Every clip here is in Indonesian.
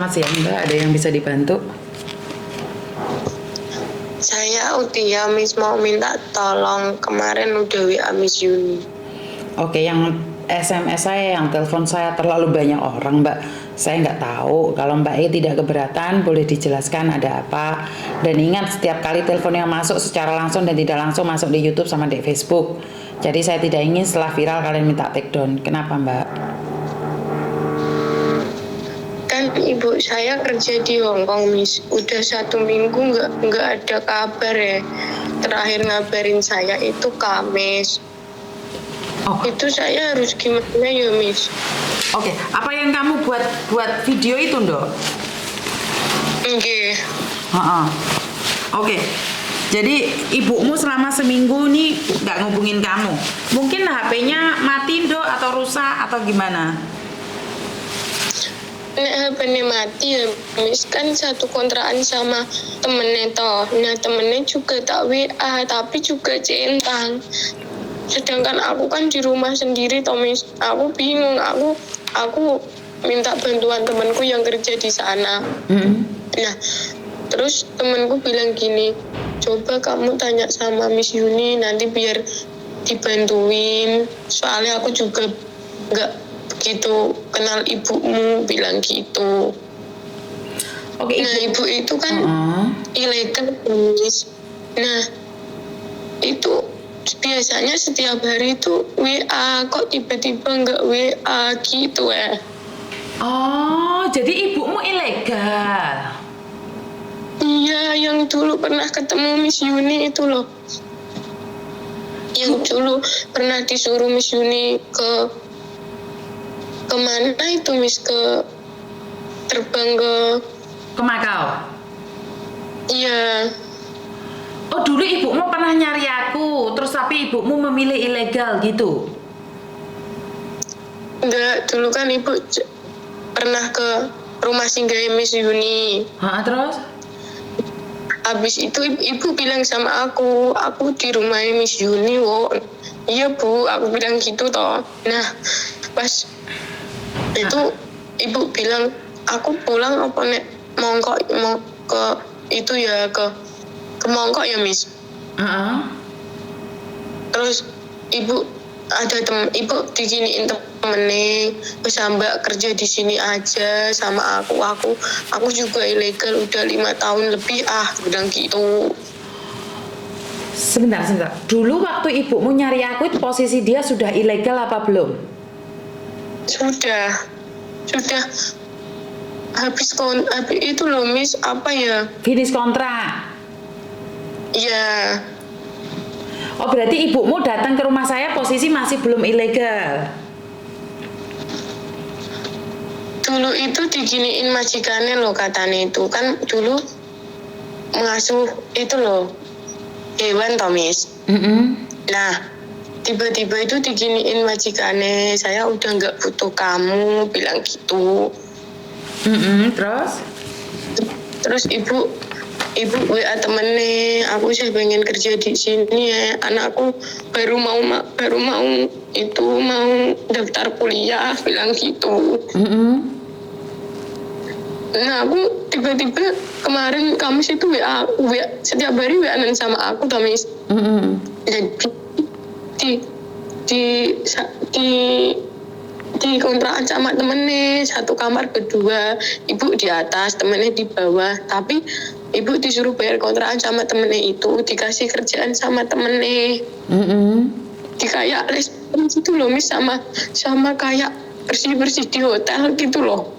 Selamat siang Mbak, ada yang bisa dibantu? Saya Utia, Miss, mau minta tolong. Kemarin udah WA Miss Yuni. Oke, yang SMS saya, yang telepon saya terlalu banyak orang Mbak. Saya nggak tahu, kalau Mbak E tidak keberatan boleh dijelaskan ada apa. Dan ingat setiap kali telepon yang masuk secara langsung dan tidak langsung masuk di YouTube sama di Facebook. Jadi saya tidak ingin setelah viral kalian minta take down. Kenapa Mbak? Kan ibu saya kerja di Hong Kong, Miss. Udah 1 minggu nggak ada kabar ya. Terakhir ngabarin saya itu Kamis. Oh, Itu saya harus gimana ya, Miss? oke. Apa yang kamu buat video itu, Ndok? Nggih. Heeh. Oke. Jadi ibumu selama seminggu nih nggak ngubungin kamu. Mungkin HP-nya mati Dok atau rusak atau gimana? Nek HP-nya mati ya, Miss, kan satu kontrakan sama temennya toh. Nah, temennya juga tak WA, tapi juga centang. Sedangkan aku kan di rumah sendiri toh, Miss. Aku bingung, aku minta bantuan temanku yang kerja di sana. Nah, terus temanku bilang gini, coba kamu tanya sama Miss Yuni, nanti biar dibantuin. Soalnya aku juga nggak begitu kenal ibumu, bilang gitu. Oke, Nah, ibu itu kan ilegal, Miss. Nah, itu biasanya setiap hari itu WA, kok tiba-tiba nggak WA gitu ya. Oh, jadi ibumu ilegal. Iya, yang dulu pernah ketemu Miss Yuni itu loh. Yang dulu pernah disuruh Miss Yuni ke kemana itu, Miss, terbang Ke Makau. iya. Oh, dulu ibumu pernah nyari aku, terus tapi ibumu memilih ilegal gitu. Enggak, dulu kan ibu pernah ke rumah singgah Miss Yuni. Terus? Habis itu ibu bilang sama aku di rumah Miss Yuni, wo. Iya Bu, aku bilang gitu toh. Nah, pas itu ibu bilang, aku pulang apa nek mau ke itu ya, ke Mongkok ya, Miss. Terus ibu ibu diginiin temennya, bisa Mbak kerja di sini aja sama aku juga ilegal udah 5 tahun lebih, bilang gitu. Sebentar. Dulu waktu ibumu nyari aku, posisi dia sudah ilegal apa belum? Sudah habis itu loh, Miss, apa ya? Finish kontrak. Ya, Oh, berarti ibumu datang ke rumah saya posisi masih belum ilegal. dulu itu diginiin majikannya loh, katanya itu kan dulu mengasuh itu loh hewan toh, Miss. Nah, tiba-tiba itu diginiin majikannya, saya udah nggak butuh kamu, bilang gitu. Terus ibu WA temennya, aku sih pengen kerja di sini ya, anakku baru mau daftar kuliah, bilang gitu. Nah, aku tiba-tiba kemarin Kamis itu WA setiap hari WA-an sama aku, Kamis. Jadi di kontrakan sama temennya, satu kamar berdua, ibu di atas, temennya di bawah. Tapi ibu disuruh bayar kontrakan sama temennya itu, dikasih kerjaan sama temennya. Di kayak restoran gitu loh, Miss, sama kayak bersih-bersih di hotel gitu loh.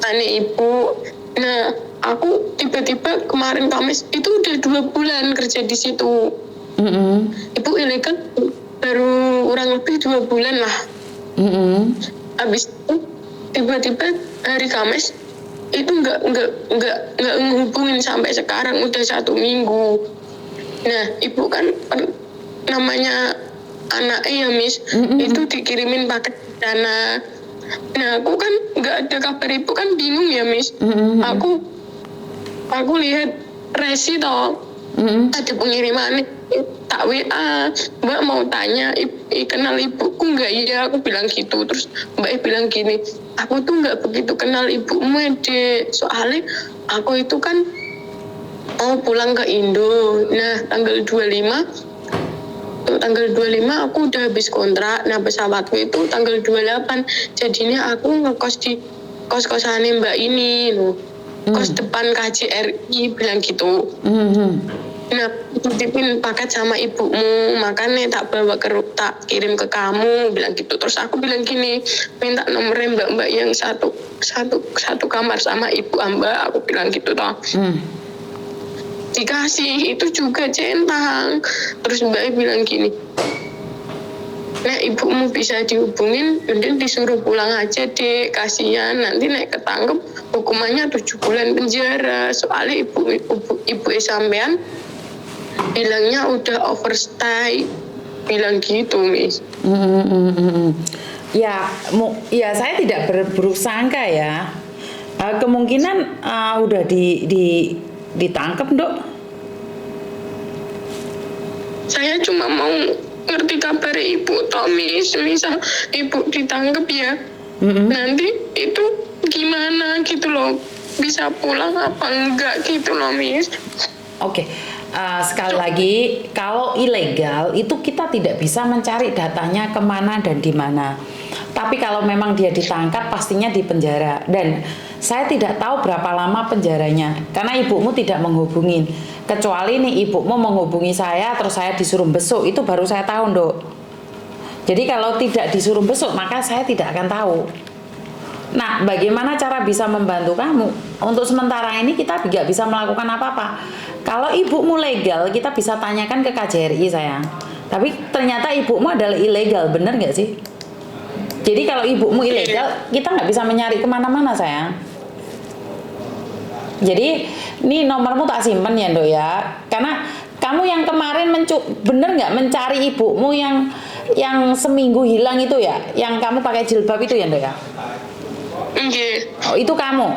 Aneh ibu. Nah, aku tiba-tiba kemarin Kamis itu udah 2 bulan kerja di situ. Ibu ilegal baru kurang lebih 2 bulan lah. Habis itu tiba-tiba hari Kamis itu nggak ngehubungin sampai sekarang, udah 1 minggu. Nah, ibu kan namanya anaknya ya, Miss, itu dikirimin paket dana. Nah, aku kan nggak ada kabar ibu, kan bingung ya, Miss. Aku lihat resi toh, ada pengiriman tak WA, Mbak mau tanya kenal ibuku nggak? Iya, aku bilang gitu. Terus Mbak bilang gini, aku tuh nggak begitu kenal ibumu Dek, soalnya aku itu kan mau pulang ke Indo. Nah tanggal 25 aku udah habis kontrak. Nah pesawatku itu tanggal 28. Jadinya aku ngekos di kos-kosannya Mbak ini loh. Kos depan KJRI bilang gitu. Nah, titipin paket sama ibumu, makanya tak kirim ke kamu, bilang gitu. Terus aku bilang gini, minta nomornya mbak-mbak yang satu kamar sama ibu Amba, aku bilang gitu toh. Dikasih, itu juga centang. Terus mbak bilang gini, nah ibumu bisa dihubungin, kemudian disuruh pulang aja deh, kasihan nanti nek ketangkep hukumannya 7 bulan penjara. Soalnya ibu sampean bilangnya udah overstay, bilang gitu Miss. Ya, saya tidak berburuk sangka ya. Kemungkinan udah ditangkap, Dok. Saya cuma mau ngerti kabar ibu toh Miss, misal ibu ditangkap ya, nanti itu gimana gitu loh, bisa pulang apa enggak gitu loh Miss. Oke. Sekali lagi, kalau ilegal itu kita tidak bisa mencari datanya kemana dan di mana. Tapi kalau memang dia ditangkap, pastinya di penjara. Dan saya tidak tahu berapa lama penjaranya, karena ibumu tidak menghubungin. Kecuali nih ibumu menghubungi saya, terus saya disuruh besuk, itu baru saya tahu, Dok. Jadi kalau tidak disuruh besuk, maka saya tidak akan tahu. Nah, bagaimana cara bisa membantu kamu? Untuk sementara ini kita tidak bisa melakukan apa-apa. Kalau ibumu legal, kita bisa tanyakan ke KJRI sayang. Tapi ternyata ibumu adalah ilegal, bener nggak sih? Jadi kalau ibumu ilegal, kita nggak bisa mencari kemana-mana sayang. Jadi ini nomormu tak simpen ya Dok ya. Karena kamu yang kemarin bener nggak mencari ibumu yang seminggu hilang itu ya, yang kamu pakai jilbab itu ya Dok ya? Oh, itu kamu?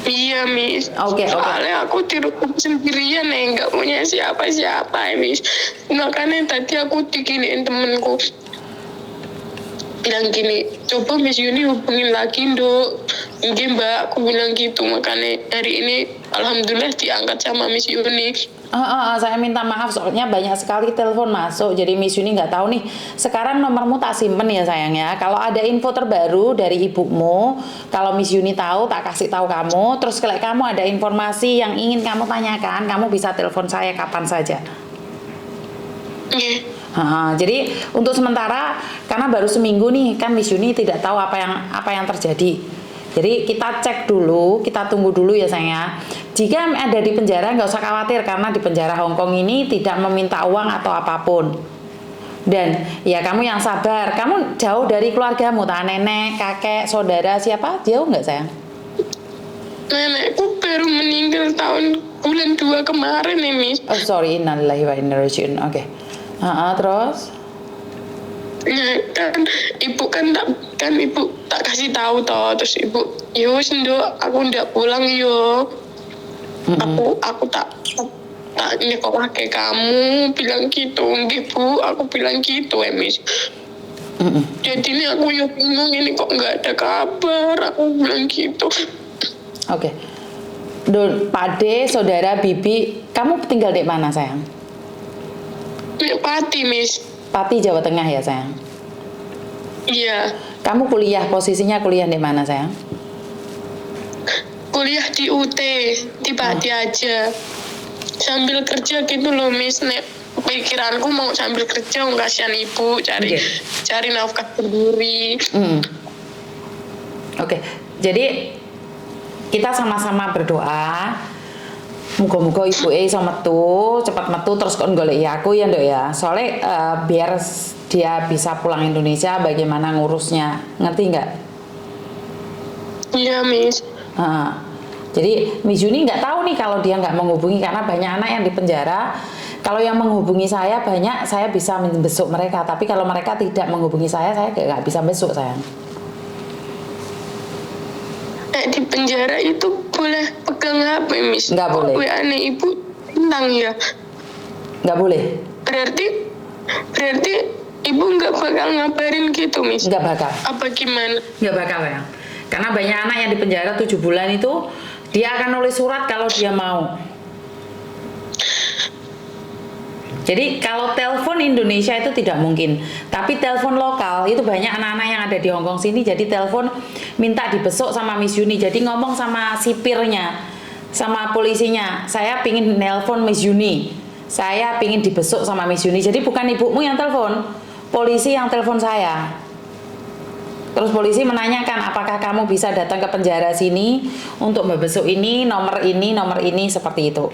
Iya Miss. Soalnya aku di rumah sendirian nih, nggak punya siapa-siapa Miss. Makanya tadi aku diginiin temenku, bilang gini, coba Miss Yuni hubungin lagi Dok. Mungkin Mbak, aku bilang gitu. Makanya hari ini alhamdulillah diangkat sama Miss Yuni. Saya minta maaf soalnya banyak sekali telepon masuk, jadi Miss Yuni nggak tahu nih. Sekarang nomormu tak simpen ya sayang ya. Kalau ada info terbaru dari ibumu, kalau Miss Yuni tahu tak kasih tahu kamu. Terus kalau kamu ada informasi yang ingin kamu tanyakan, kamu bisa telepon saya kapan saja. Jadi untuk sementara karena baru seminggu nih kan Miss Yuni tidak tahu apa yang terjadi. Jadi kita cek dulu, kita tunggu dulu ya sayang ya. Jika ada di penjara nggak usah khawatir karena di penjara Hong Kong ini tidak meminta uang atau apapun. Dan ya kamu yang sabar, kamu jauh dari keluargamu, nenek, kakek, saudara siapa? Jauh nggak sayang? Nenekku baru meninggal bulan 2 kemarin nih Miss. Oh sorry, innalillahi wa inna ilaihi raji'un. Oke. Terus? Ya kan ibu ibu tak kasih tahu toh, terus ibu yo Ndok aku ndak pulang yo. Aku tak nyekolah ke kamu, bilang gitu Bu, aku bilang gitu Miss. Jadi ini aku yo bingung ini kok nggak ada kabar, aku bilang gitu. Oke. Don, Pade, saudara, bibi, kamu tinggal di mana sayang? Di Pati Miss. Pati, Jawa Tengah ya sayang? Iya. Kamu posisinya kuliah di mana sayang? Kuliah di UT, di Pati aja. Sambil kerja gitu loh Miss, pikiranku mau sambil kerja, kasihan ibu, cari nafkah sendiri. Oke. Jadi kita sama-sama berdoa. Muga-muga ibu iso cepat metu terus kon golek aku ya Ndok ya. Soalnya biar dia bisa pulang Indonesia bagaimana ngurusnya. Ngerti nggak? Iya, Miss. Jadi Miss Yuni nggak tahu nih kalau dia nggak menghubungi karena banyak anak yang di penjara. Kalau yang menghubungi saya banyak, saya bisa membesuk mereka. Tapi kalau mereka tidak menghubungi saya nggak bisa besuk sayang. Di penjara itu boleh pegang HP Miss? Nggak boleh. WA ibu tentang ya. Nggak boleh. Berarti ibu nggak bakal ngabarin gitu, Miss? Nggak bakal. Apa gimana? Nggak bakal ya. Karena banyak anak yang di penjara 7 bulan itu dia akan nulis surat kalau dia mau. Jadi kalau telepon Indonesia itu tidak mungkin, tapi telepon lokal itu banyak anak-anak yang ada di Hongkong sini. Jadi telepon minta dibesuk sama Miss Yuni. Jadi ngomong sama sipirnya, sama polisinya, saya pingin nelpon Miss Yuni, saya pingin dibesuk sama Miss Yuni. Jadi bukan ibumu yang telepon, polisi yang telepon saya. Terus polisi menanyakan apakah kamu bisa datang ke penjara sini untuk membesuk ini, nomor ini, seperti itu.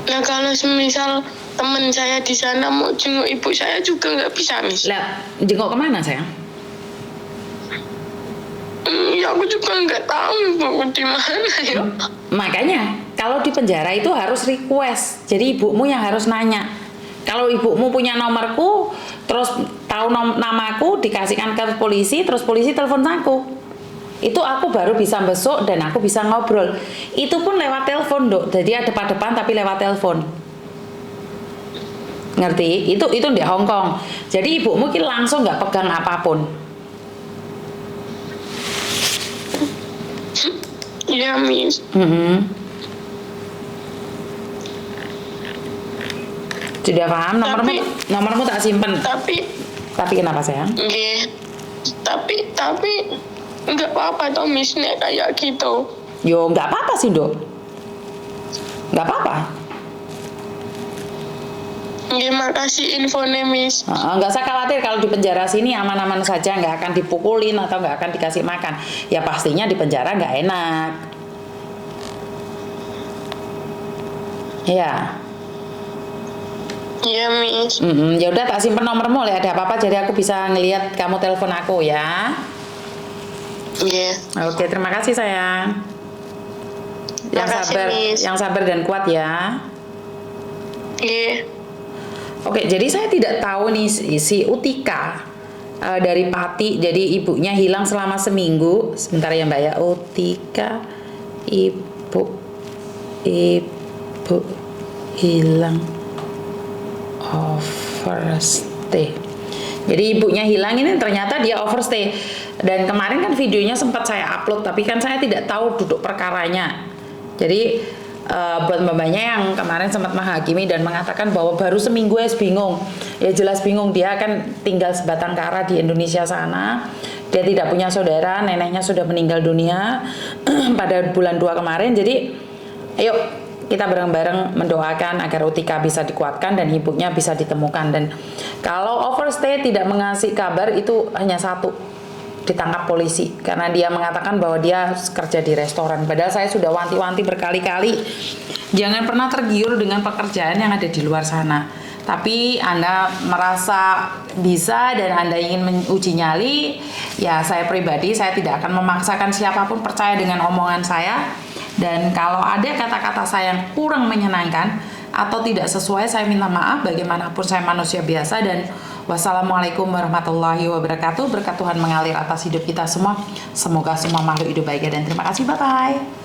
Nah kalau semisal teman saya di sana mau jenguk ibu saya juga nggak bisa, Miss. Lah, jenguk kemana sayang? Ya aku juga nggak tahu ibuku di mana ya. Makanya kalau di penjara itu harus request. Jadi ibumu yang harus nanya. Kalau ibumu punya nomorku, terus tahu namaku, dikasihkan ke polisi, terus polisi telepon aku. Itu aku baru bisa besok dan aku bisa ngobrol. Itu pun lewat telepon, Dok. Jadi ada depan tapi lewat telepon. Ngerti? Itu di Hong Kong. Jadi ibu mungkin langsung nggak pegang apapun. Iya, Miss. Sudah paham? Nomormu tak simpen. Tapi kenapa sayang? Nggih. Tapi nggak apa-apa toh, Miss, nek kayak gitu. Yo nggak apa-apa sih, Dok. Nggak apa-apa. Nggih, makasih infonya, Miss. Nggak usah khawatir, kalau di penjara sini aman-aman saja, nggak akan dipukulin atau nggak akan dikasih makan. Ya pastinya di penjara nggak enak. Ya. Iya, Miss. Ya udah tak simpen nomormu, ada apa-apa jadi aku bisa ngelihat kamu telepon aku ya. Iya. Oke, terima kasih sayang. Yang sabar dan kuat ya. Iya. Oke, jadi saya tidak tahu nih si Utika dari Pati, jadi ibunya hilang selama seminggu. Sebentar ya Mbak ya, Utika, ibu hilang overstay. Jadi ibunya hilang ini ternyata dia overstay. Dan kemarin kan videonya sempat saya upload, tapi kan saya tidak tahu duduk perkaranya. Jadi buat mbak-mbaknya yang kemarin sempat menghakimi dan mengatakan bahwa baru seminggu bingung. Ya jelas bingung, dia akan tinggal sebatang kara di Indonesia sana. Dia tidak punya saudara, neneknya sudah meninggal dunia pada bulan 2 kemarin. Jadi ayo kita bareng-bareng mendoakan agar Utika bisa dikuatkan dan ibunya bisa ditemukan. Dan kalau overstay tidak mengasih kabar itu hanya satu, ditangkap polisi karena dia mengatakan bahwa dia kerja di restoran. Padahal saya sudah wanti-wanti berkali-kali, jangan pernah tergiur dengan pekerjaan yang ada di luar sana. Tapi Anda merasa bisa dan Anda ingin menguji nyali, ya saya pribadi saya tidak akan memaksakan siapapun percaya dengan omongan saya. Dan kalau ada kata-kata saya yang kurang menyenangkan atau tidak sesuai, saya minta maaf. Bagaimanapun saya manusia biasa. Dan wassalamualaikum warahmatullahi wabarakatuh. Berkat Tuhan mengalir atas hidup kita semua. Semoga semua makhluk hidup baik, dan terima kasih. Bye-bye.